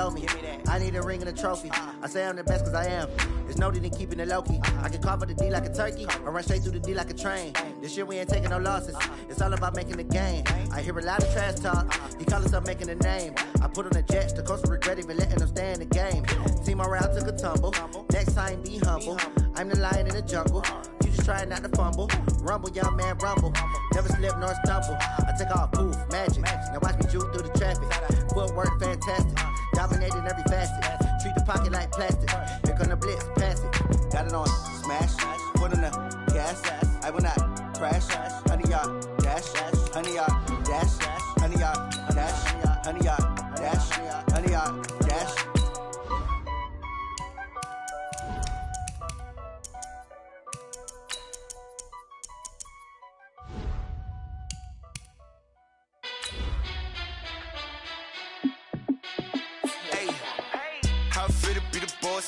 told me. I need a ring and a trophy. I say I'm the best cause I am. There's no need in keeping it low-key. I can carve up the D like a turkey or run straight through the D like a train. This year we ain't taking no losses. It's all about making the game. I hear a lot of trash talk. He call himself making a name. I put on the Jets. The coach will regret even letting them stay in the game. Team around took a tumble. Next time be humble. I'm the lion in the jungle. You just trying not to fumble. Rumble, young man, rumble. Never slip nor stumble. I take off, poof, magic. Now watch me juke through the traffic. Footwork fantastic. Dominating every facet. Treat the pocket like plastic. Here come the blitz, pass it. Got it on, smash. Put on the gas. I will not crash. 100-yard dash. 100-yard dash. 100-yard dash. 100-yard dash. 100-yard dash.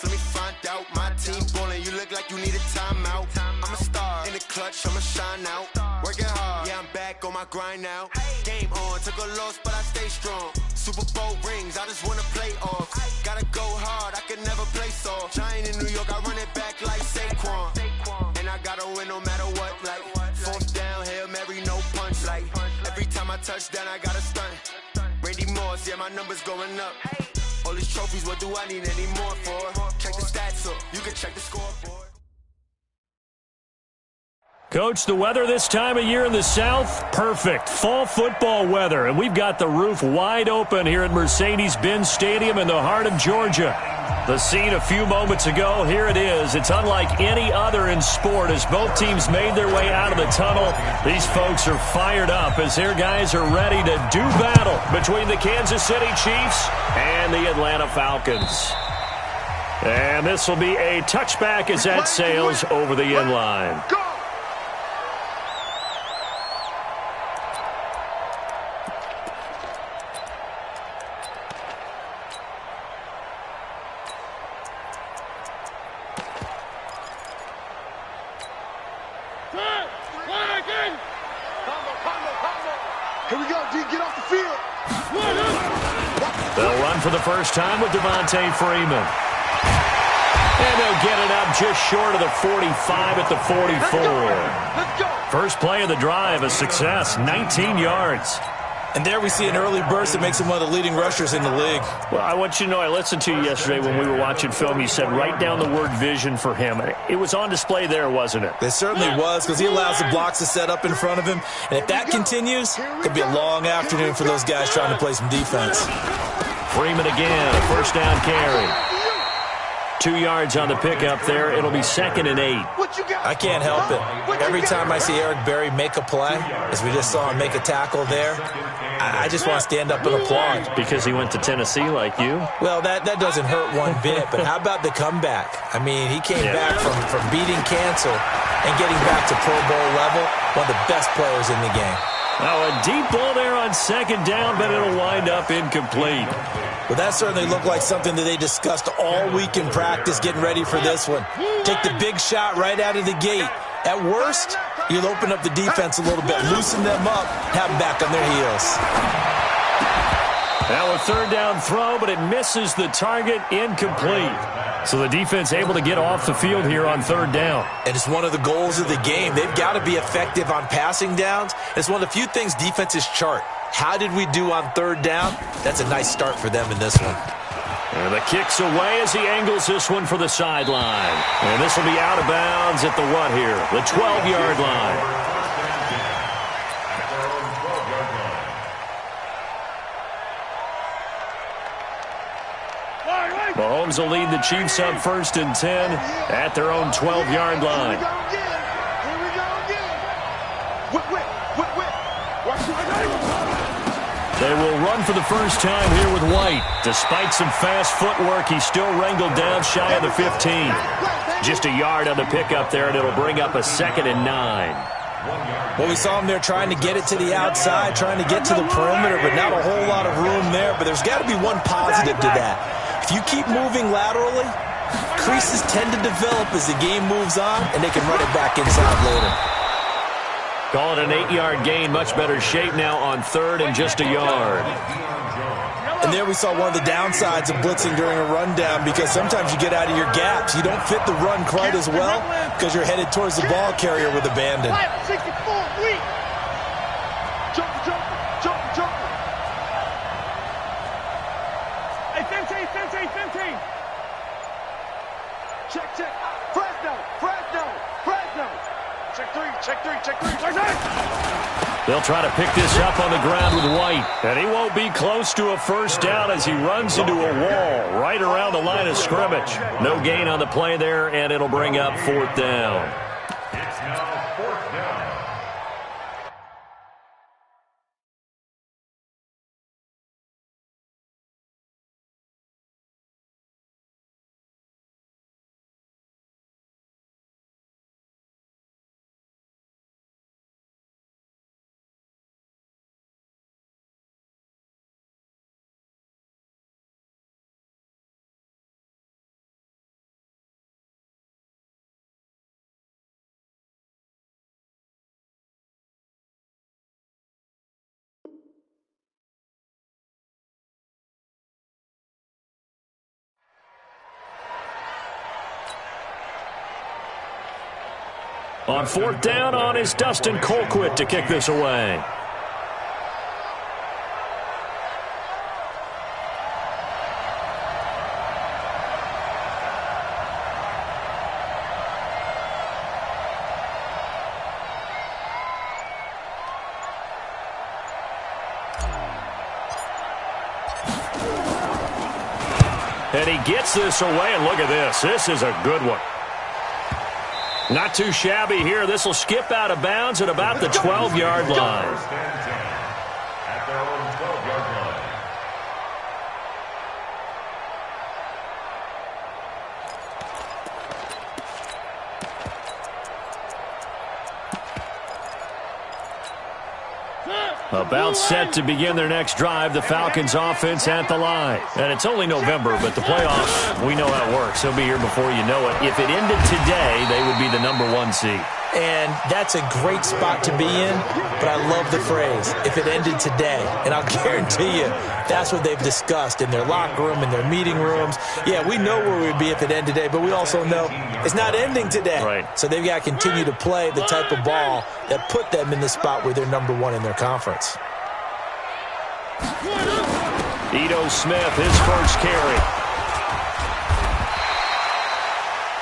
Let me find out. My team ballin', you look like you need a timeout. I'm a star in the clutch, I'ma shine out. Working hard, yeah, I'm back on my grind now. Game on, took a loss, but I stay strong. Super Bowl rings, I just wanna play off. Gotta go hard, I can never play soft. Giant in New York, I run it back like Saquon. And I gotta win no matter what, like fourth down, Hail Mary, no punch. Like every time I touch down, I gotta stunt. Randy Moss, yeah, my numbers going up. All these trophies, what do I need any more for? Check the stats up, you can check the scoreboard. Coach, the weather this time of year in the South, perfect. Fall football weather, and we've got the roof wide open here at Mercedes-Benz Stadium in the heart of Georgia. The scene a few moments ago, here it is. It's unlike any other in sport as both teams made their way out of the tunnel. These folks are fired up as their guys are ready to do battle between the Kansas City Chiefs and the Atlanta Falcons. And this will be a touchback as that sails over the end line. They'll run for the first time with Devontae Freeman. And they'll get it up just short of the 45 at the 44. First play of the drive, a success, 19 yards. And there we see an early burst that makes him one of the leading rushers in the league. Well, I want you to know, I listened to you yesterday when we were watching film. You said write down the word vision for him. It was on display there, wasn't it? It certainly was, because he allows the blocks to set up in front of him. And if that continues, it could be a long afternoon for those guys trying to play some defense. Freeman again, a first down carry. 2 yards on the pickup there. It'll be 2nd and 8. I can't help it. Every time I see Eric Berry make a play, as we just saw him make a tackle there, I just want to stand up and applaud. Because he went to Tennessee like you? Well, that doesn't hurt one bit, but how about the comeback? I mean, he came back from beating cancer and getting back to Pro Bowl level, one of the best players in the game. Now a deep ball there on 2nd down, but it'll wind up incomplete. Well, that certainly looked like something that they discussed all week in practice getting ready for this one. Take the big shot right out of the gate. At worst, you'll open up the defense a little bit, loosen them up, have them back on their heels. Now a 3rd down throw, but it misses the target, incomplete. So the defense able to get off the field here on 3rd down. And it's one of the goals of the game. They've got to be effective on passing downs. It's one of the few things defenses chart. How did we do on 3rd down? That's a nice start for them in this one. And the kick's away as he angles this one for the sideline. And this will be out of bounds at the what here? The 12-yard line. Mahomes will lead the Chiefs up 1st and 10 at their own 12-yard line. They will run for the first time here with White. Despite some fast footwork, he's still wrangled down shy of the 15. Just a yard on the pickup there, and it'll bring up a 2nd and 9. Well, we saw him there trying to get it to the outside, trying to get to the perimeter, but not a whole lot of room there. But there's got to be one positive to that. If you keep moving laterally, creases tend to develop as the game moves on, and they can run it back inside later. Call it an 8-yard gain. Much better shape now on 3rd and just a yard. And there we saw one of the downsides of blitzing during a rundown, because sometimes you get out of your gaps. You don't fit the run quite as well because you're headed towards the ball carrier with abandon. 64, weak. Jump. Hey, 15. Check. Fresno. Check three. They'll try to pick this up on the ground with White. And he won't be close to a first down as he runs into a wall right around the line of scrimmage. No gain on the play there, and it'll bring up 4th down. It's now 4th down. On 4th down is Dustin Colquitt to kick this away. And he gets this away, and look at this. This is a good one. Not too shabby here. This will skip out of bounds at about the 12-yard line. At their own 12-yard line. About set to begin their next drive, the Falcons offense at the line. And it's only November, but the playoffs, we know how it works. They'll be here before you know it. If it ended today, they would be the #1 seed. And that's a great spot to be in, but I love the phrase, if it ended today. And I'll guarantee you, that's what they've discussed in their locker room, in their meeting rooms. Yeah, we know where we'd be if it ended today, but we also know it's not ending today. Right. So they've got to continue to play the type of ball that put them in the spot where they're #1 in their conference. Ito Smith, his first carry.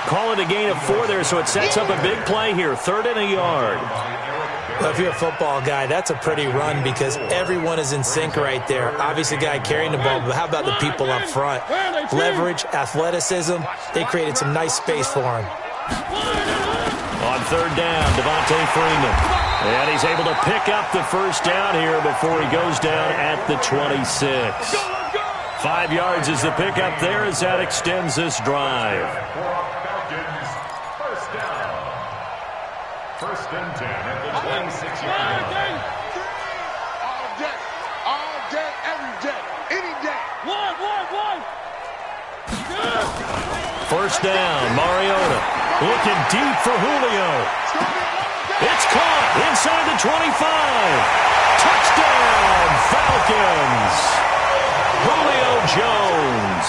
Call it a gain of 4 there, so it sets up a big play here. 3rd and a yard. Well, if you're a football guy, that's a pretty run because everyone is in sync right there. Obviously, the guy carrying the ball, but how about the people up front? Leverage, athleticism, they created some nice space for him. On 3rd down, Devontae Freeman. And he's able to pick up the first down here before he goes down at the 26. 5 yards is the pickup there as that extends this drive. Falcons, first down. 1st and 10 at the 26-yard line. All day, every day, any day. One. 1st down, Mariota looking deep for Julio. It's caught inside the 25. Touchdown, Falcons. Julio Jones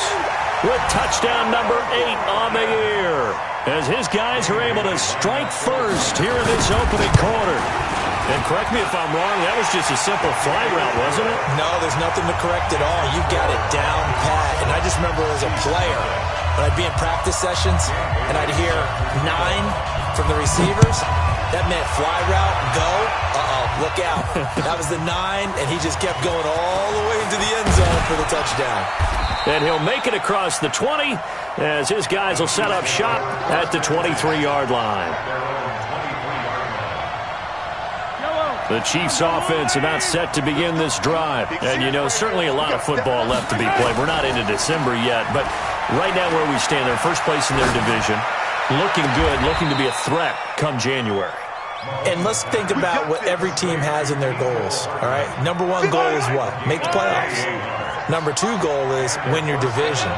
with touchdown number 8 on the year as his guys are able to strike first here in this opening quarter. And correct me if I'm wrong, that was just a simple fly route, wasn't it? No, there's nothing to correct at all. You got it down pat. And I just remember as a player, when I'd be in practice sessions and I'd hear 9 from the receivers, that meant fly route, go, look out. That was the 9, and he just kept going all the way into the end zone for the touchdown. And he'll make it across the 20 as his guys will set up shop at the 23-yard line. The Chiefs offense about set to begin this drive. And, you know, certainly a lot of football left to be played. We're not into December yet, but right now where we stand, they're first place in their division. Looking good, looking to be a threat come January. And let's think about what every team has in their goals, all right? Number one goal is what? Make the playoffs. Number two goal is win your division.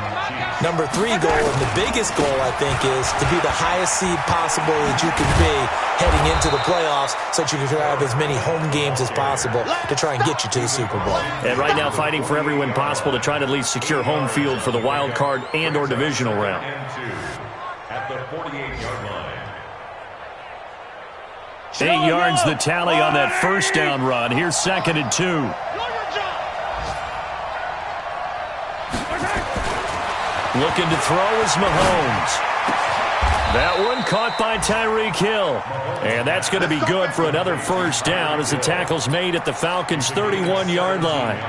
Number three goal, and the biggest goal, I think, is to be the highest seed possible that you can be heading into the playoffs so that you can have as many home games as possible to try and get you to the Super Bowl. And right now fighting for every win possible to try to at least secure home field for the wild card and or divisional round. At the 48-yard line. 8 yards the tally on that first down run. Here's 2nd and 2. Looking to throw is Mahomes. That one caught by Tyreek Hill. And that's going to be good for another first down as the tackle's made at the Falcons' 31-yard line.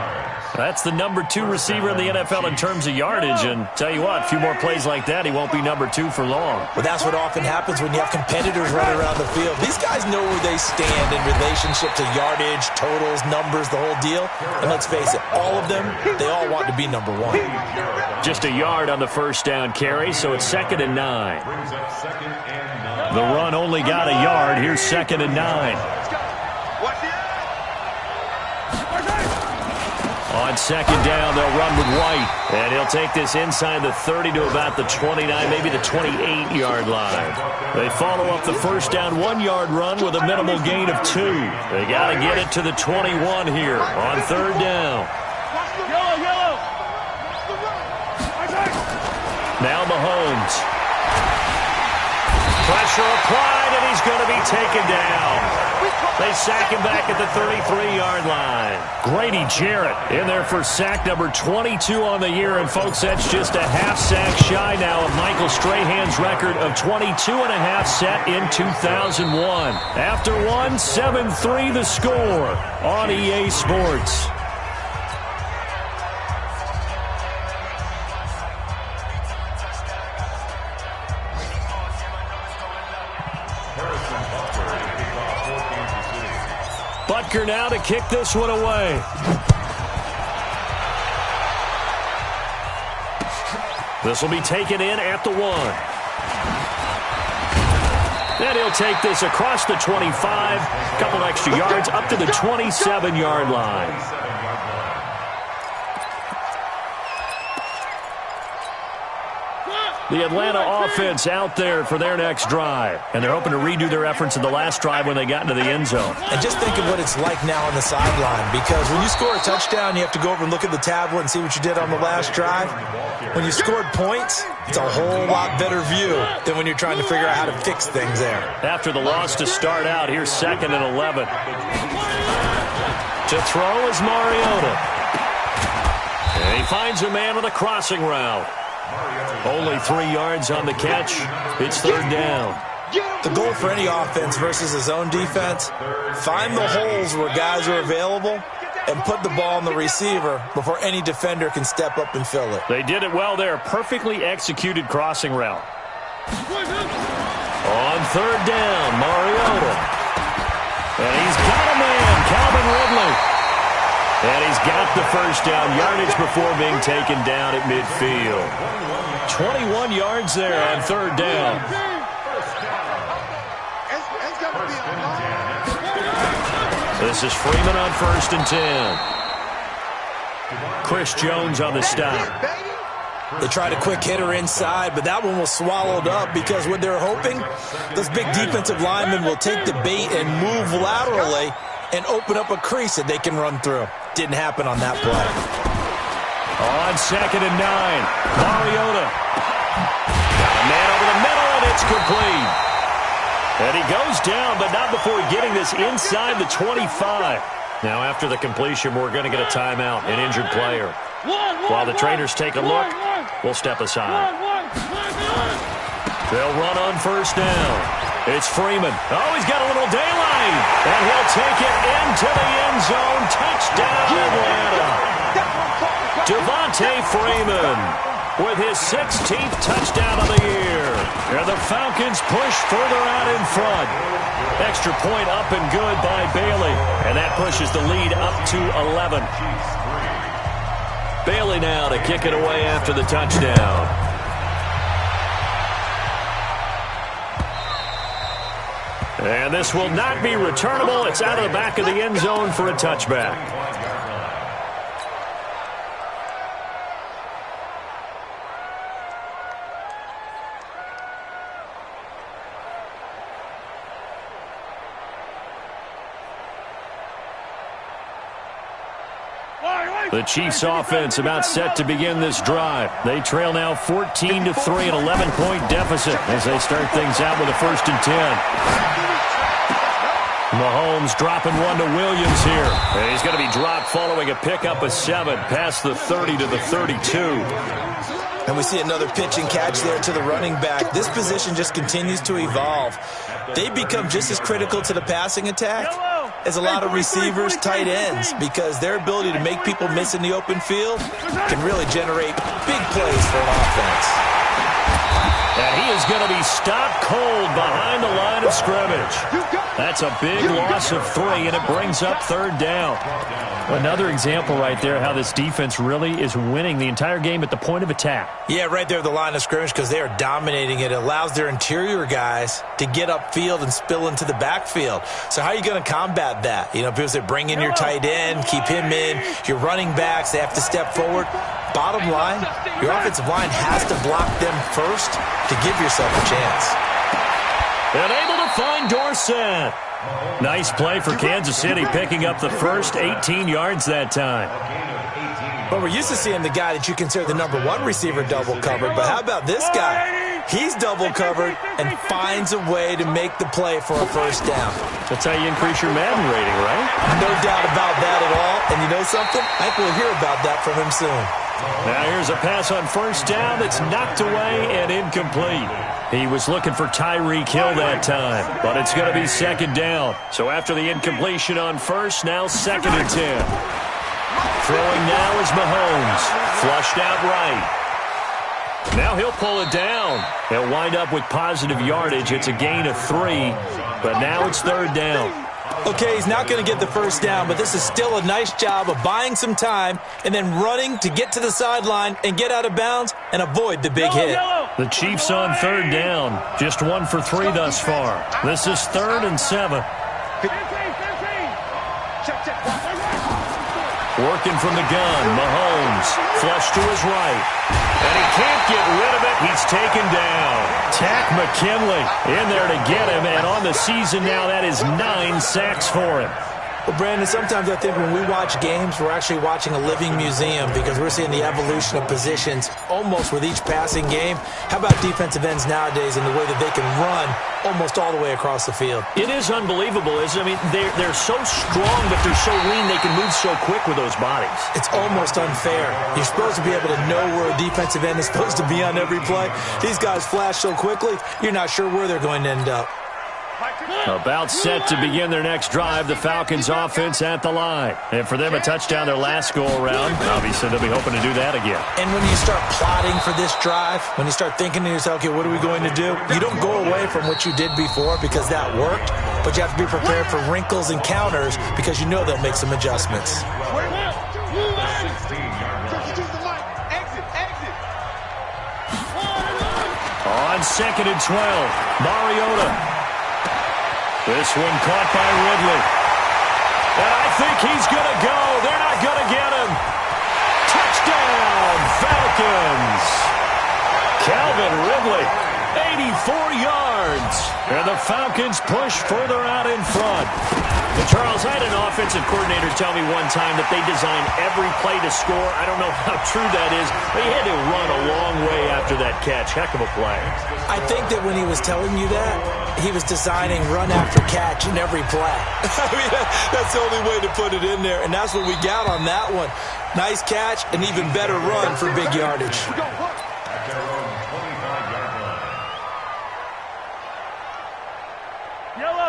That's the number 2 receiver in the NFL in terms of yardage. And tell you what, a few more plays like that, he won't be number 2 for long. But that's what often happens when you have competitors running around the field. These guys know where they stand in relationship to yardage, totals, numbers, the whole deal. And let's face it, all of them, they all want to be number 1. Just a yard on the first down carry, so it's 2nd and 9. The run only got a yard. Here's 2nd and 9. On 2nd down, they'll run with White. And he'll take this inside the 30 to about the 29, maybe the 28-yard line. They follow up the first down 1-yard run with a minimal gain of 2. They got to get it to the 21 here on 3rd down. Now Mahomes. Pressure applied, and he's going to be taken down. They sack him back at the 33-yard line. Grady Jarrett in there for sack number 22 on the year. And, folks, that's just a half sack shy now of Michael Strahan's record of 22.5 set in 2001. After one, 7-3 the score on EA Sports. Butker now to kick this one away. This will be taken in at the 1. Then he'll take this across the 25, couple extra yards up to the 27-yard line. The Atlanta offense out there for their next drive. And they're hoping to redo their efforts in the last drive when they got into the end zone. And just think of what it's like now on the sideline. Because when you score a touchdown, you have to go over and look at the tablet and see what you did on the last drive. When you scored points, it's a whole lot better view than when you're trying to figure out how to fix things there. After the loss to start out, here's 2nd and 11. To throw is Mariota. And he finds a man with a crossing route. Only 3 yards on the catch. It's 3rd down. The goal for any offense versus his own defense, find the holes where guys are available and put the ball in the receiver before any defender can step up and fill it. They did it well there. Perfectly executed crossing route. On 3rd down, Mariota. And he's got a man, Calvin Ridley. And he's got the first down yardage before being taken down at midfield. 21 yards there on 3rd down. This is Freeman on 1st and 10. Chris Jones on the stop. They tried a quick hitter inside, but that one was swallowed up because what they're hoping, those big defensive linemen will take the bait and move laterally and open up a crease that they can run through. Didn't happen on that play. On 2nd and 9, Mariota. Got a man over the middle, and it's complete. And he goes down, but not before getting this inside the 25. Now, after the completion, we're going to get a timeout, an injured player. While the trainers take a look, we'll step aside. They'll run on 1st down. It's Freeman. Oh, he's got a little daylight. And he'll take it into the end zone. Touchdown, Atlanta. Devontae Freeman with his 16th touchdown of the year. And the Falcons push further out in front. Extra point up and good by Bailey. And that pushes the lead up to 11. Bailey now to kick it away after the touchdown. And this will not be returnable. It's out of the back of the end zone for a touchback. The Chiefs offense about set to begin this drive. They trail now 14-3, an 11-point deficit as they start things out with a 1st and 10. Mahomes dropping one to Williams here. And he's going to be dropped following a pickup of 7 past the 30 to the 32. And we see another pitch and catch there to the running back. This position just continues to evolve. They become just as critical to the passing attack as a lot of receivers, tight ends, because their ability to make people miss in the open field can really generate big plays for an offense. And he is going to be stopped cold behind the line of scrimmage. That's a big loss of 3, and it brings up 3rd down. Another example right there how this defense really is winning the entire game at the point of attack. Yeah, right there at the line of scrimmage because they are dominating it. It allows their interior guys to get upfield and spill into the backfield. So how are you going to combat that? You know, because they bring in your tight end, keep him in. Your running backs, they have to step forward. Bottom line, your offensive line has to block them first to give yourself a chance. And able to find Dorsett. Nice play for Kansas City, picking up the first 18 yards that time. But we're used to seeing the guy that you consider the number 1 receiver double covered. But how about this guy? He's double covered and finds a way to make the play for a 1st down. That's how you increase your Madden rating, right? No doubt about that at all. And you know something? I think we'll hear about that from him soon. Now here's a pass on 1st down that's knocked away and incomplete. He was looking for Tyreek Hill that time, but it's going to be 2nd down. So after the incompletion on 1st, now 2nd and 10. Throwing now is Mahomes. Flushed out right. Now he'll pull it down. He'll wind up with positive yardage. It's a gain of 3, but now it's 3rd down. Okay, he's not going to get the 1st down, but this is still a nice job of buying some time and then running to get to the sideline and get out of bounds and avoid the big hit. The Chiefs on 3rd down. Just 1 for 3 thus far. This is 3rd and 7. Working from the gun, Mahomes. Flush to his right. And he can't get rid of it. He's taken down. Tack McKinley in there to get him. And on the season now, that is 9 sacks for him. Well, Brandon, sometimes I think when we watch games, we're actually watching a living museum because we're seeing the evolution of positions almost with each passing game. How about defensive ends nowadays and the way that they can run almost all the way across the field? It is unbelievable, isn't it? I mean, they're so strong, but they're so lean. They can move so quick with those bodies. It's almost unfair. You're supposed to be able to know where a defensive end is supposed to be on every play. These guys flash so quickly, you're not sure where they're going to end up. About set to begin their next drive, the Falcons offense at the line. And for them, a touchdown their last go-around. Obviously, they'll be hoping to do that again. And when you start plotting for this drive, when you start thinking to yourself, okay, what are we going to do? You don't go away from what you did before because that worked, but you have to be prepared for wrinkles and counters because you know they'll make some adjustments. On 2nd and 12, Mariota. This one caught by Ridley. And I think he's going to go. They're not going to get him. Touchdown, Falcons. Calvin Ridley, 84 yards. And the Falcons push further out in front. But Charles, I had an offensive coordinator tell me one time that they design every play to score. I don't know how true that is, but he had to run a long way after that catch. Heck of a play. I think that when he was telling you that, he was designing run after catch in every play. I mean, that's the only way to put it in there, and that's what we got on that one. Nice catch, an even better run for big yardage.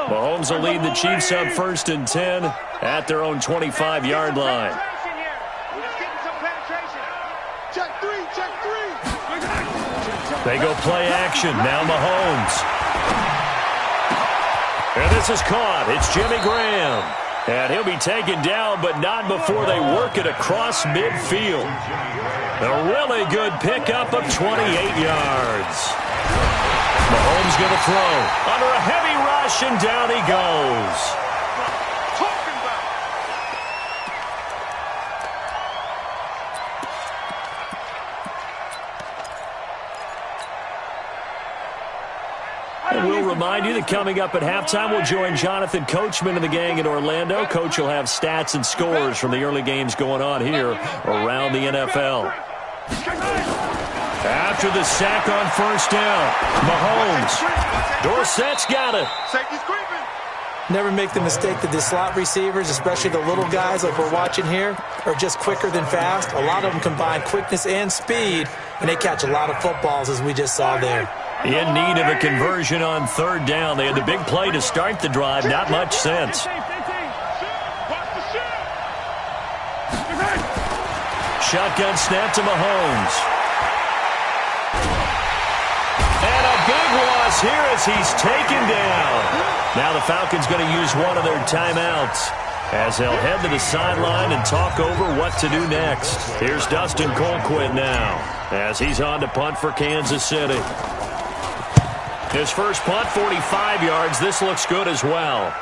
Mahomes will lead the Chiefs up 1st and 10 at their own 25-yard line. They go play action. Now Mahomes. And this is caught. It's Jimmy Graham. And he'll be taken down, but not before they work it across midfield. A really good pickup of 28 yards. Mahomes going to throw under a heavy rush. rush, and down he goes. And we'll remind you that coming up at halftime, we'll join Jonathan Coachman and the gang in Orlando. Coach will have stats and scores from the early games going on here around the NFL. After the sack on first down, Mahomes. Dorsett's got it. Never make the mistake that the slot receivers, especially the little guys like we're watching here, are just quicker than fast. A lot of them combine quickness and speed, and they catch a lot of footballs, as we just saw there. In need of a conversion on third down. They had the big play to start the drive. Not much sense. Shotgun snap to Mahomes. And a big loss here as he's taken down. Now the Falcons going to use one of their timeouts as they'll head to the sideline and talk over what to do next. Here's Dustin Colquitt now as he's on to punt for Kansas City. His first punt, 45 yards. This looks good as well.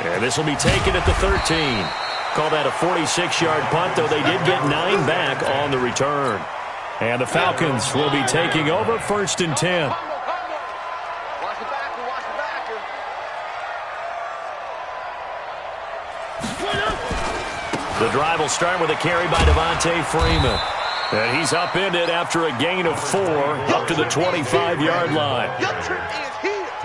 And this will be taken at the 13. Call that a 46-yard punt, though they did get 9 back on the return. And the Falcons will be taking over first and 10. The drive will start with a carry by Devontae Freeman. And he's upended after a gain of 4 up to the 25-yard line.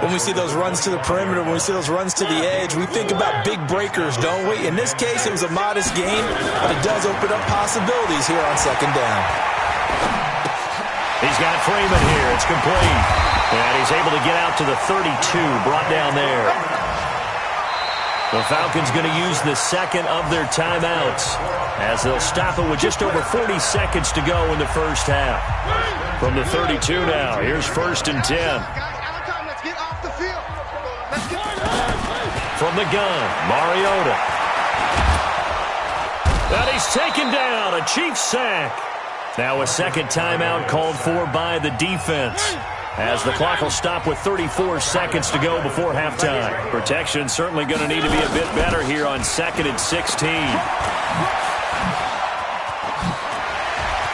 When we see those runs to the perimeter, when we see those runs to the edge, we think about big breakers, don't we? In this case, it was a modest gain, but it does open up possibilities here on second down. He's got Freeman here. It's complete. And he's able to get out to the 32, brought down there. The Falcons going to use the second of their timeouts as they'll stop it with just over 40 seconds to go in the first half. From the 32 now, here's first and 10. From the gun, Mariota. And he's taken down, a Chiefs sack. Now a second timeout called for by the defense, as the clock will stop with 34 seconds to go before halftime. Protection certainly going to need to be a bit better here on second and 16.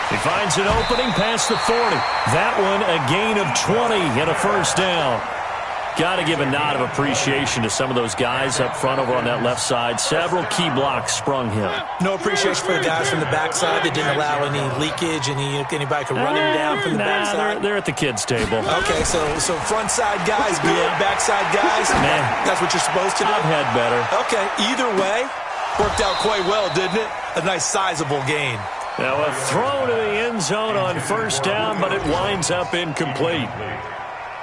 He finds an opening past the 40. That one a gain of 20 and a first down. Got to give a nod of appreciation to some of those guys up front over on that left side. Several key blocks sprung him. No appreciation for the guys from the backside that didn't allow any leakage, anybody could run him down from the backside. They're at the kids' table. Okay, so front side guys, backside guys. Man, that's what you're supposed to do. I've had better. Okay, either way, worked out quite well, didn't it? A nice sizable gain. Now a throw to the end zone on first down, but it winds up incomplete.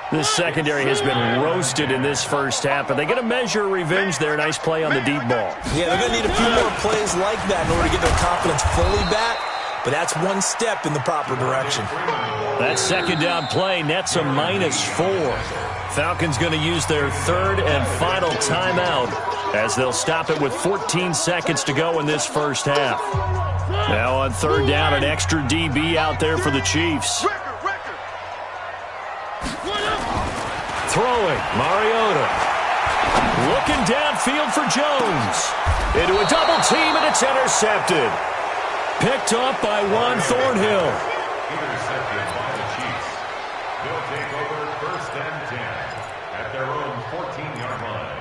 This secondary has been roasted in this first half, but they get a measure of revenge there. Nice play on the deep ball. Yeah, they're going to need a few more plays like that in order to get their confidence fully back, but that's one step in the proper direction. That second down play nets a -4. Falcons going to use their third and final timeout as they'll stop it with 14 seconds to go in this first half. Now on third down, an extra DB out there for the Chiefs. Throwing, Mariota. Looking downfield for Jones. Into a double team, and it's intercepted. Picked off by Juan Thornhill. Intercepted by the Chiefs. They'll take over first and 10 at their own 14-yard line.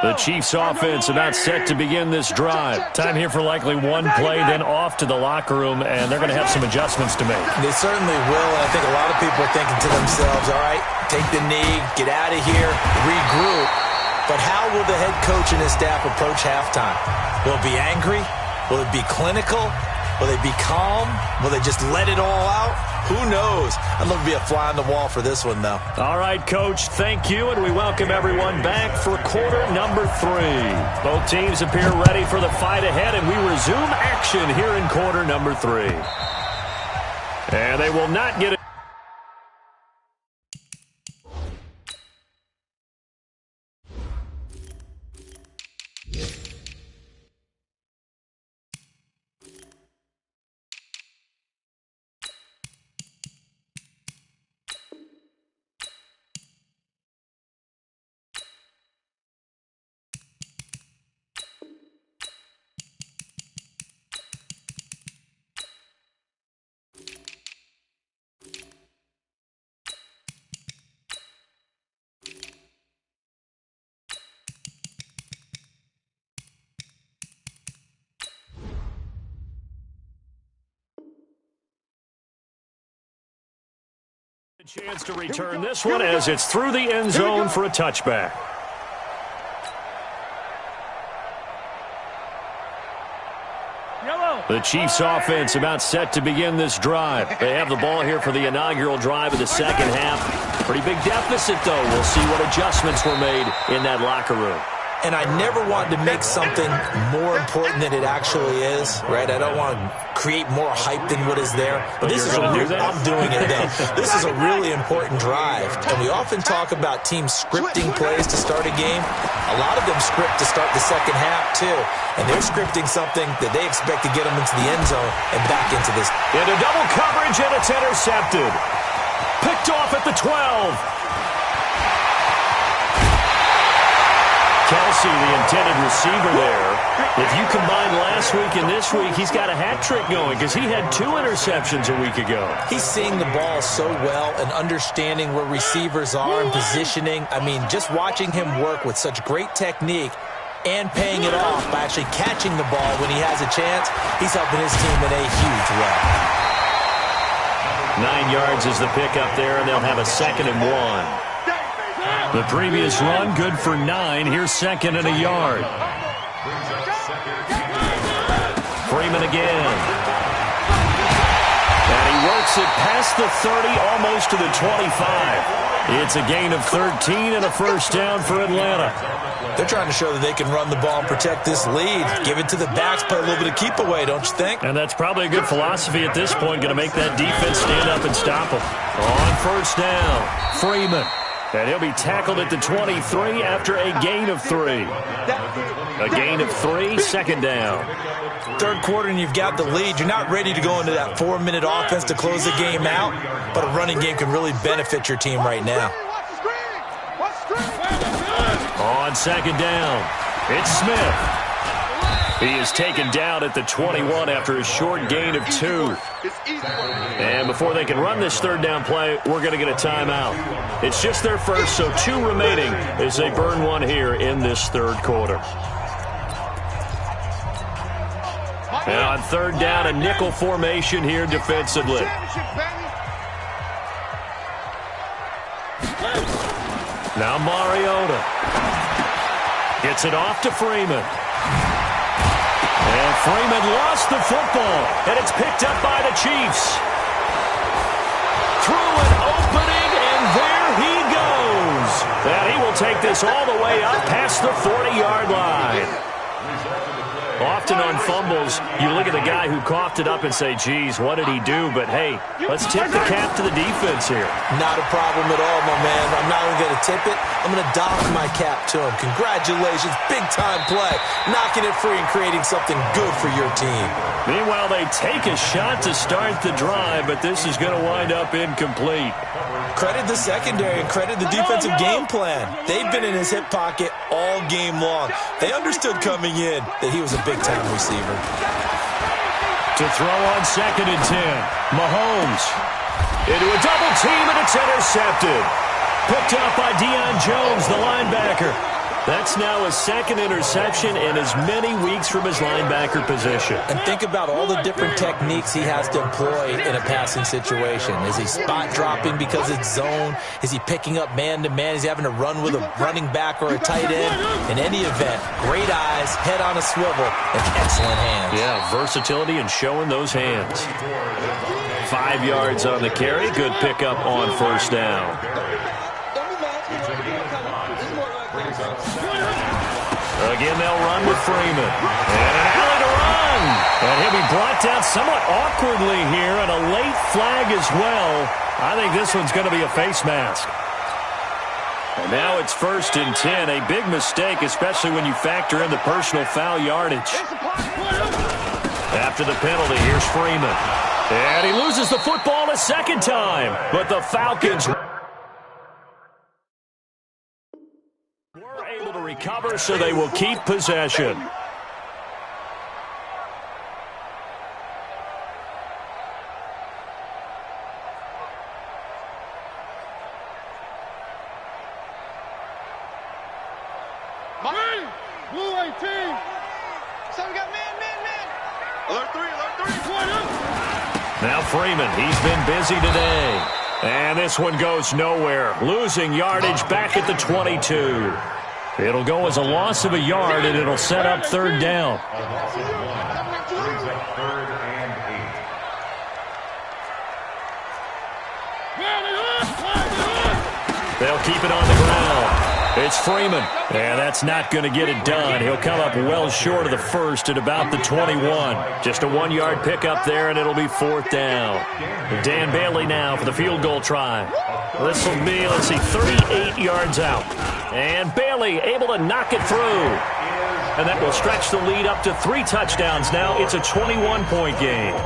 The Chiefs offense about set to begin this drive. Time here for likely one play, then off to the locker room, and they're going to have some adjustments to make. They certainly will, and I think a lot of people are thinking to themselves, all right, take the knee, get out of here, regroup. But how will the head coach and his staff approach halftime? Will it be angry? Will it be clinical? Will they be calm? Will they just let it all out? Who knows? I'd love to be a fly on the wall for this one, though. All right, Coach, thank you, and we welcome everyone back for quarter number 3. Both teams appear ready for the fight ahead, and we resume action here in quarter number 3. And they will not get it. Chance to return this one as it's through the end zone for a touchback. The Chiefs offense about set to begin this drive. They have the ball here for the inaugural drive of the second half. Pretty big deficit, though. We'll see what adjustments were made in that locker room. And I never want to make something more important than it actually is, right? I don't want to create more hype than what is there. But this is I'm doing it, though. This is a really important drive. And we often talk about teams scripting plays to start a game. A lot of them script to start the second half, too. And they're scripting something that they expect to get them into the end zone and back into this. Into double coverage, and it's intercepted. Picked off at the 12. Kelsey, the intended receiver there. If you combine last week and this week, he's got a hat trick going because he had 2 interceptions a week ago. He's seeing the ball so well and understanding where receivers are and positioning. I mean, just watching him work with such great technique and paying it off by actually catching the ball when he has a chance, he's helping his team in a huge way. 9 yards is the pickup there, and they'll have a 2nd and 1. The previous run, good for 9. Here's 2nd and a yard. Freeman again. And he works it past the 30, almost to the 25. It's a gain of 13 and a first down for Atlanta. They're trying to show that they can run the ball and protect this lead. Give it to the backs, play a little bit of keep away, don't you think? And that's probably a good philosophy at this point, going to make that defense stand up and stop them. On first down, Freeman. And he'll be tackled at the 23 after a gain of 3. A gain of 3, 2nd down. Third quarter and you've got the lead. You're not ready to go into that 4-minute offense to close the game out, but a running game can really benefit your team right now. On 2nd down, it's Smith. He is taken down at the 21 after a short gain of 2. And before they can run this 3rd down play, we're going to get a timeout. It's just their first, so 2 remaining as they burn 1 here in this 3rd quarter. And on 3rd down, a nickel formation here defensively. Now Mariota gets it off to Freeman. And Freeman lost the football, and it's picked up by the Chiefs. Through an opening, and there he goes. And he will take this all the way up past the 40-yard line. Often on fumbles, you look at the guy who coughed it up and say, geez, what did he do? But, hey, let's tip the cap to the defense here. Not a problem at all, my man. I'm not even going to tip it. I'm going to doff my cap to him. Congratulations. Big-time play. Knocking it free and creating something good for your team. Meanwhile, they take a shot to start the drive, but this is going to wind up incomplete. Credit the secondary and credit the defensive game plan. They've been in his hip pocket all game long. They understood coming in that he was a big-time receiver. To throw on 2nd and 10. Mahomes into a double team, and it's intercepted. Picked up by Deion Jones, the linebacker. That's now a 2nd interception in as many weeks from his linebacker position. And think about all the different techniques he has to employ in a passing situation. Is he spot dropping because it's zone? Is he picking up man-to-man? Is he having to run with a running back or a tight end? In any event, great eyes, head on a swivel, and excellent hands. Yeah, versatility and showing those hands. 5 yards on the carry. Good pickup on first down. Again, they'll run with Freeman. And an alley to run. And he'll be brought down somewhat awkwardly here, and a late flag as well. I think this one's going to be a face mask. And now it's 1st and 10. A big mistake, especially when you factor in the personal foul yardage. After the penalty, here's Freeman. And he loses the football a 2nd time. But the Falcons were able to recover, so they will keep possession. Blue 18. So we got man. Alert 3. Now Freeman, he's been busy today. And this one goes nowhere. Losing yardage back at the 22. It'll go as a loss of a yard, and it'll set up third down. A loss of 1 brings up 3rd and 8. They'll keep it on the ground. It's Freeman, and that's not going to get it done. He'll come up well short of the first at about the 21. Just a 1-yard pickup there, and it'll be 4th down. Dan Bailey now for the field goal try. This will be, 38 yards out. And Bailey able to knock it through. And that will stretch the lead up to 3 touchdowns now. It's a 21-point game.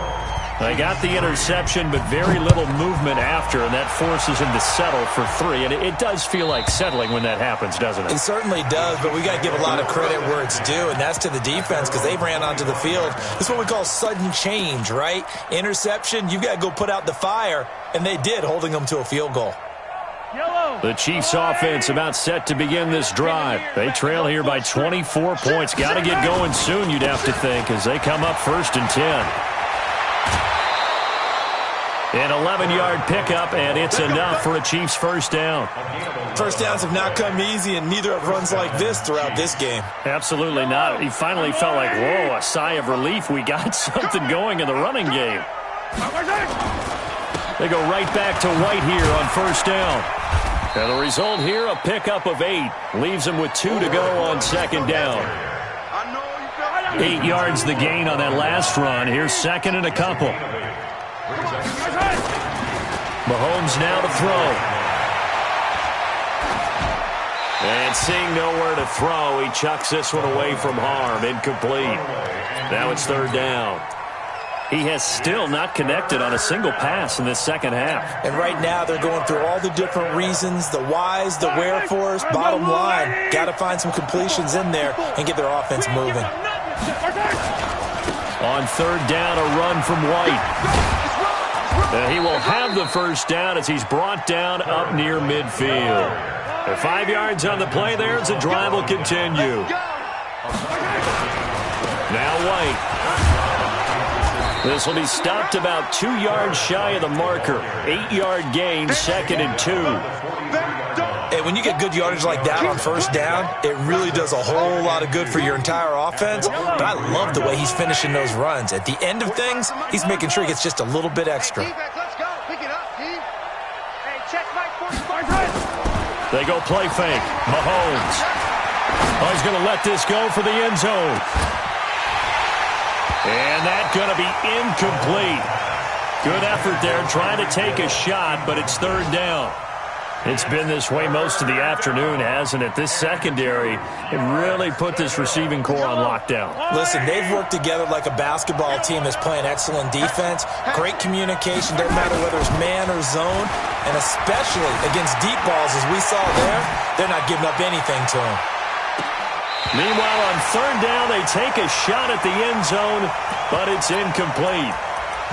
They got the interception, but very little movement after, and that forces him to settle for 3. And it does feel like settling when that happens, doesn't it? It certainly does, but we got to give a lot of credit where it's due, and that's to the defense because they ran onto the field. This is what we call sudden change, right? Interception, you got to go put out the fire, and they did, holding them to a field goal. The Chiefs offense about set to begin this drive. They trail here by 24 points. Got to get going soon, you'd have to think, as they come up 1st and 10. An 11-yard pickup, and it's enough for a Chiefs first down. First downs have not come easy, and neither have runs like this throughout this game. Absolutely not. He finally felt like, whoa, a sigh of relief. We got something going in the running game. They go right back to White here on 1st down. And the result here, a pickup of 8. Leaves him with 2 to go on 2nd down. 8 yards the gain on that last run. Here's 2nd and a couple. Mahomes now to throw. And seeing nowhere to throw, he chucks this one away from harm. Incomplete. Now it's 3rd down. He has still not connected on a single pass in this second half. And right now they're going through all the different reasons, the whys, the wherefores. Bottom line, got to find some completions in there and get their offense moving. On 3rd down, a run from White. He will have the first down as he's brought down up near midfield. 5 yards on the play there as the drive will continue. Now White. This will be stopped about 2 yards shy of the marker. 8-yard gain, 2nd and 2. Hey, when you get good yardage like that on 1st down, it really does a whole lot of good for your entire offense. But I love the way he's finishing those runs. At the end of things, he's making sure he gets just a little bit extra. They go play fake. Mahomes. Oh, he's going to let this go for the end zone. And that's going to be incomplete. Good effort there trying to take a shot, but it's 3rd down. It's been this way most of the afternoon, hasn't it? This secondary, it really put this receiving core on lockdown. Listen, they've worked together like a basketball team that's playing excellent defense. Great communication, doesn't matter whether it's man or zone. And especially against deep balls, as we saw there, they're not giving up anything to them. Meanwhile, on 3rd down, they take a shot at the end zone, but it's incomplete.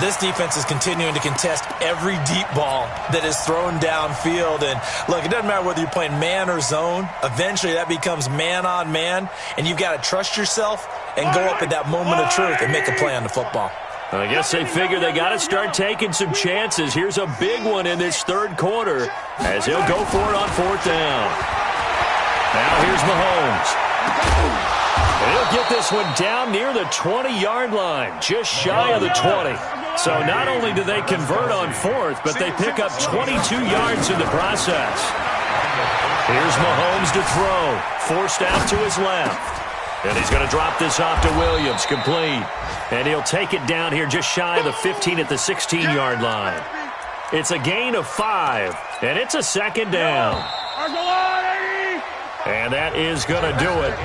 This defense is continuing to contest every deep ball that is thrown downfield. And, look, it doesn't matter whether you're playing man or zone. Eventually, that becomes man-on-man, and you've got to trust yourself and go up at that moment of truth and make a play on the football. I guess they figure they got to start taking some chances. Here's a big one in this 3rd quarter as he'll go for it on 4th down. Now here's Mahomes. He'll get this one down near the 20-yard line, just shy of the 20. So not only do they convert on 4th, but they pick up 22 yards in the process. Here's Mahomes to throw, forced out to his left. And he's going to drop this off to Williams, complete. And he'll take it down here just shy of the 15 at the 16-yard line. It's a gain of 5, and it's a 2nd down. And that is going to do it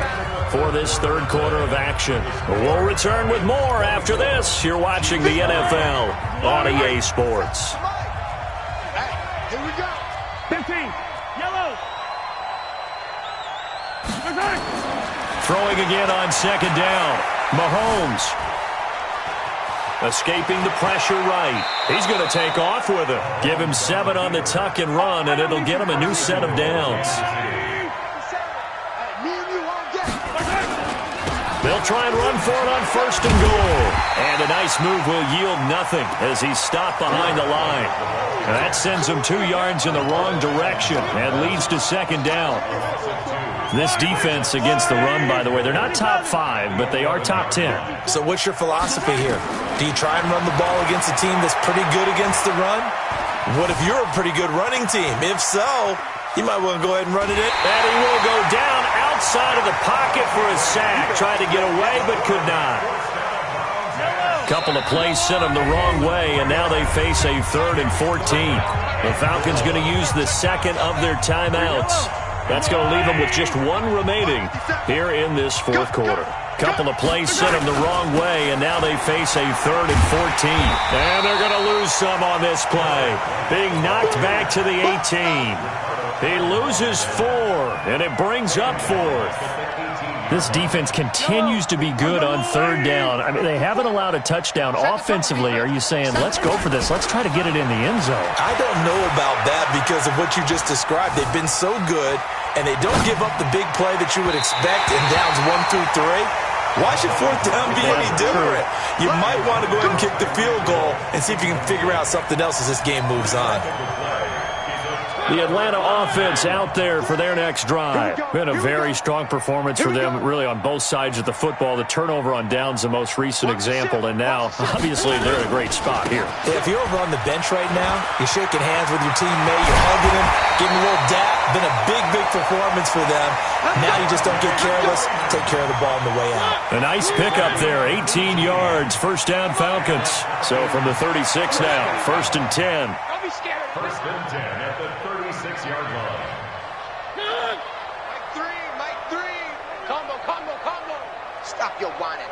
for this 3rd quarter of action. We'll return with more after this. You're watching the NFL on EA Sports. Here we go. 15. Yellow. Throwing again on 2nd down. Mahomes. Escaping the pressure right. He's going to take off with it. Give him 7 on the tuck and run, and it'll get him a new set of downs. They'll try and run for it on 1st and goal. And a nice move will yield nothing as he's stopped behind the line. And that sends them 2 yards in the wrong direction and leads to second down. This defense against the run, by the way, they're not top 5, but they are top 10. So what's your philosophy here? Do you try and run the ball against a team that's pretty good against the run? What if you're a pretty good running team? If so, you might want to go ahead and run it in. And he will go down outside of the pocket for a sack. Tried to get away, but could not. Couple of plays sent them the wrong way, and now they face a 3rd and 14. The Falcons going to use the second of their timeouts. That's going to leave them with just 1 remaining here in this 4th quarter. Couple of plays sent them the wrong way, and now they face a 3rd and 14. And they're going to lose some on this play. Being knocked back to the 18. He loses 4, and it brings up 4th. This defense continues to be good on 3rd down. I mean, they haven't allowed a touchdown offensively. Are you saying, let's go for this? Let's try to get it in the end zone. I don't know about that because of what you just described. They've been so good, and they don't give up the big play that you would expect in downs 1 through 3. Why should 4th down be any different? You might want to go ahead and kick the field goal and see if you can figure out something else as this game moves on. The Atlanta offense out there for their next drive. Been a very strong performance for them, really, on both sides of the football. The turnover on downs, the most recent example, and now, obviously, they're in a great spot here. If you're over on the bench right now, you're shaking hands with your teammate, you're hugging him, giving him a little dap. Been a big, big performance for them. Now you just don't get careless. Take care of the ball on the way out. A nice pickup there, 18 yards, 1st down Falcons. So from the 36 now, 1st and 10. Don't be scared. 1st and 10 at the 36-yard line. Mike 3. Combo. Stop your whining.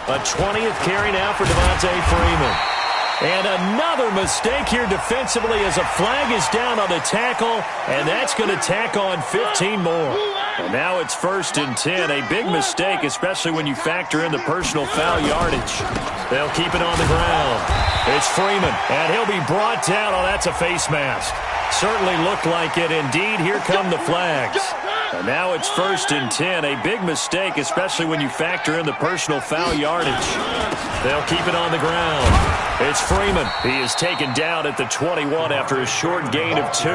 A 20th carry now for Devontae Freeman. And another mistake here defensively as a flag is down on the tackle, and that's going to tack on 15 more. And now it's 1st and 10. A big mistake, especially when you factor in the personal foul yardage. They'll keep it on the ground. It's Freeman, and he'll be brought down. Oh, that's a face mask. Certainly looked like it. Indeed, here come the flags. And now it's 1st and 10. A big mistake, especially when you factor in the personal foul yardage. They'll keep it on the ground. It's Freeman. He is taken down at the 21 after a short gain of 2.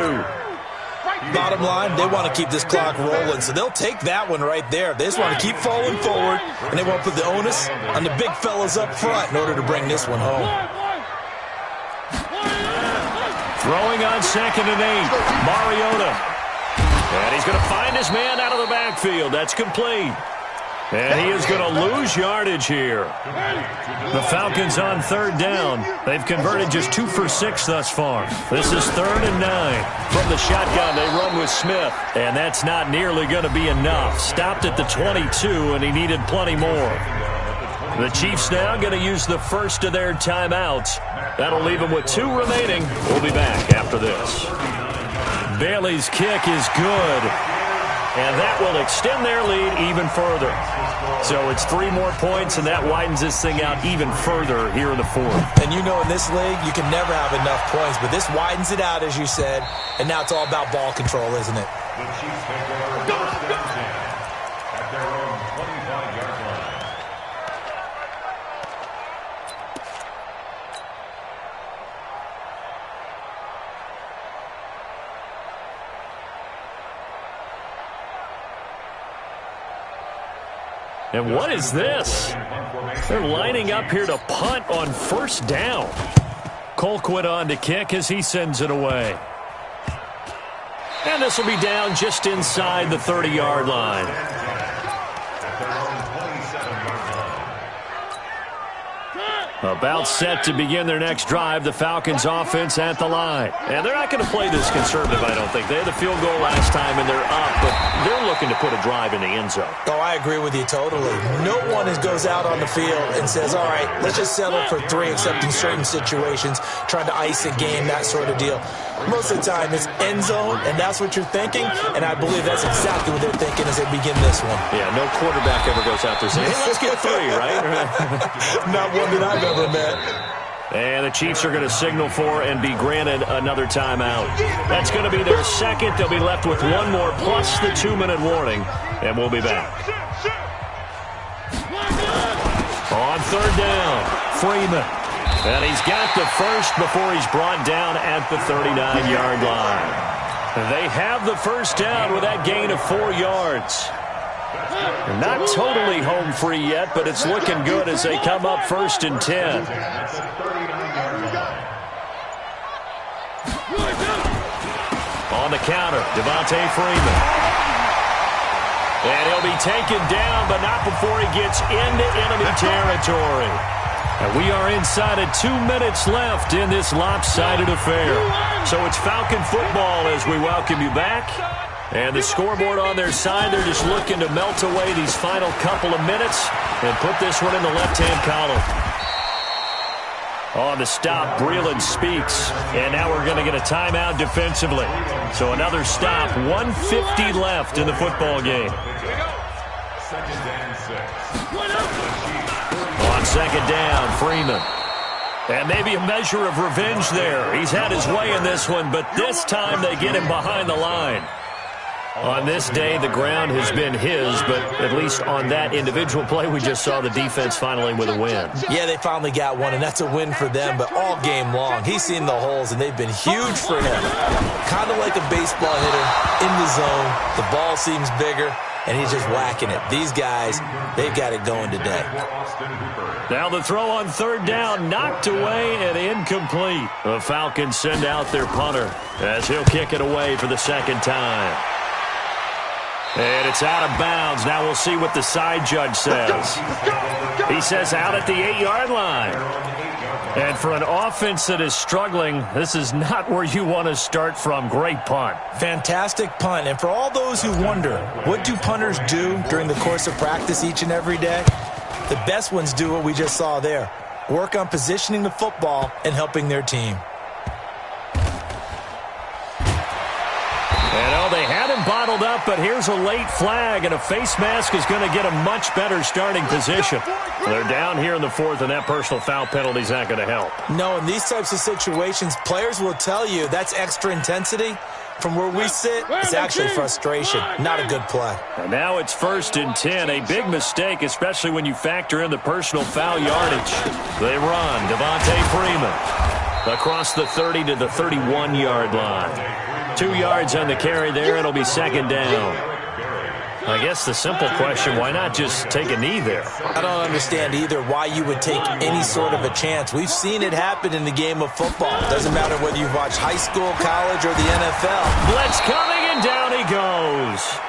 Bottom line, they want to keep this clock rolling, so they'll take that one right there. They just want to keep falling forward, and they want to put the onus on the big fellas up front in order to bring this one home. Throwing on 2nd and 8. Mariota. And he's going to find his man out of the backfield. That's complete. And he is going to lose yardage here. The Falcons on 3rd down. They've converted just 2 for 6 thus far. This is 3rd and 9. From the shotgun, they run with Smith. And that's not nearly going to be enough. Stopped at the 22, and he needed plenty more. The Chiefs now going to use the first of their timeouts. That'll leave them with 2 remaining. We'll be back after this. Bailey's kick is good. And that will extend their lead even further. So it's 3 more points, and that widens this thing out even further here in the 4th. And you know in this league, you can never have enough points, but this widens it out, as you said, and now it's all about ball control, isn't it? The Chiefs take over 1st and 10 at their own 25-yard line. And what is this? They're lining up here to punt on 1st down. Colquitt on to kick as he sends it away. And this will be down just inside the 30-yard line. About set to begin their next drive, the Falcons offense at the line. And they're not going to play this conservative, I don't think. They had the field goal last time, and they're up, but they're looking to put a drive in the end zone. Oh, I agree with you totally. No one goes out on the field and says, all right, let's just settle for 3, except in certain situations, trying to ice a game, that sort of deal. Most of the time, it's end zone, and that's what you're thinking, and I believe that's exactly what they're thinking as they begin this one. Yeah, no quarterback ever goes out there saying, hey, let's get 3, right? Not one that I've ever met. And the Chiefs are going to signal for and be granted another timeout. That's going to be their second. They'll be left with 1 more plus the 2-minute warning, and we'll be back. On 3rd down, Freeman And he's got the first before he's brought down at the 39-yard line. They have the first down with that gain of 4 yards. Not totally home free yet, but it's looking good as they come up 1st and 10. On the counter, Devontae Freeman. And he'll be taken down, but not before he gets into enemy territory. And we are inside of 2 minutes left in this lopsided affair. So it's Falcon football as we welcome you back. And the scoreboard on their side, they're just looking to melt away these final couple of minutes and put this one in the left-hand column. On the stop, Breland speaks. And now we're going to get a timeout defensively. So another stop, 1:50 left in the football game. On 2nd down, Freeman. And maybe a measure of revenge there. He's had his way in this one, but this time they get him behind the line. On this day, the ground has been his, but at least on that individual play, we just saw the defense finally with a win. Yeah, they finally got one, and that's a win for them, but all game long, he's seen the holes, and they've been huge for him. Kind of like a baseball hitter in the zone. The ball seems bigger, and he's just whacking it. These guys, they've got it going today. Now the throw on 3rd down, knocked away and incomplete. The Falcons send out their punter as he'll kick it away for the 2nd time. And it's out of bounds. Now we'll see what the side judge says. He says out at the 8-yard line. And for an offense that is struggling, this is not where you want to start from. Great punt. Fantastic punt. And for all those who wonder, what do punters do during the course of practice each and every day? The best ones do what we just saw there. Work on positioning the football and helping their team. And they had him bottled up, but here's a late flag, and a face mask is going to get a much better starting position. They're down here in the 4th, and that personal foul penalty is not going to help. No, in these types of situations, players will tell you that's extra intensity. From where we sit, it's actually frustration. Not a good play. And now it's 1st and 10. A big mistake, especially when you factor in the personal foul yardage. They run. Devontae Freeman across the 30 to the 31-yard line. 2 yards on the carry there. It'll be 2nd down. I guess the simple question, why not just take a knee there? I don't understand either why you would take any sort of a chance. We've seen it happen in the game of football. Doesn't matter whether you've watched high school, college, or the NFL. Blitz coming, and down he goes.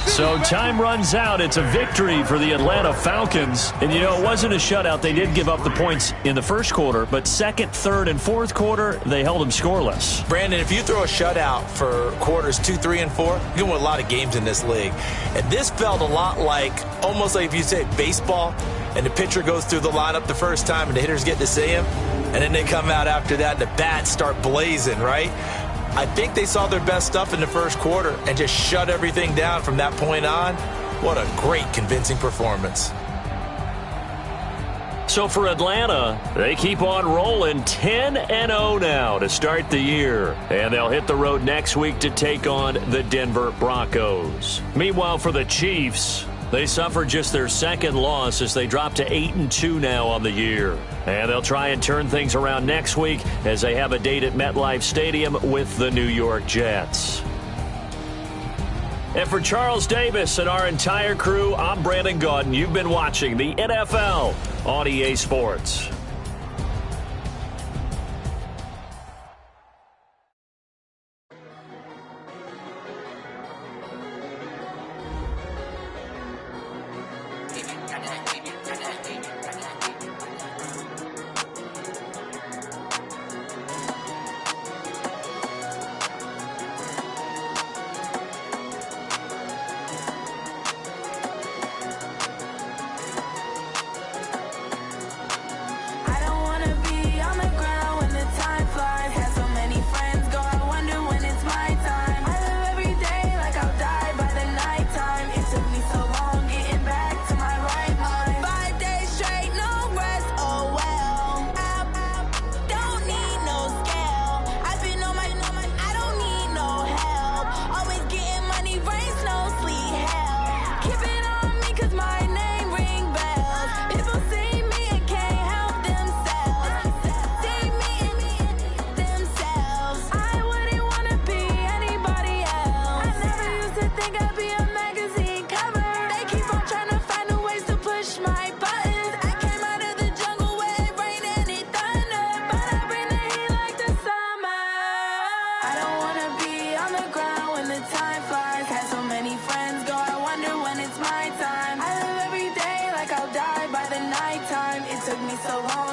So time runs out. It's a victory for the Atlanta Falcons. And, you know, it wasn't a shutout. They did give up the points in the 1st quarter, but 2nd, 3rd, and 4th quarter, they held them scoreless. Brandon, if you throw a shutout for quarters 2, 3, and 4, you're going to win a lot of games in this league. And this felt a lot like, almost like if you say baseball, and the pitcher goes through the lineup the first time, and the hitters get to see him, and then they come out after that, and the bats start blazing, right? I think they saw their best stuff in the 1st quarter and just shut everything down from that point on. What a great, convincing performance. So for Atlanta, they keep on rolling 10-0 now to start the year. And they'll hit the road next week to take on the Denver Broncos. Meanwhile, for the Chiefs, they suffered just their 2nd loss as they drop to 8-2 now on the year. And they'll try and turn things around next week as they have a date at MetLife Stadium with the New York Jets. And for Charles Davis and our entire crew, I'm Brandon Gaudin. You've been watching the NFL on EA Sports. so hard.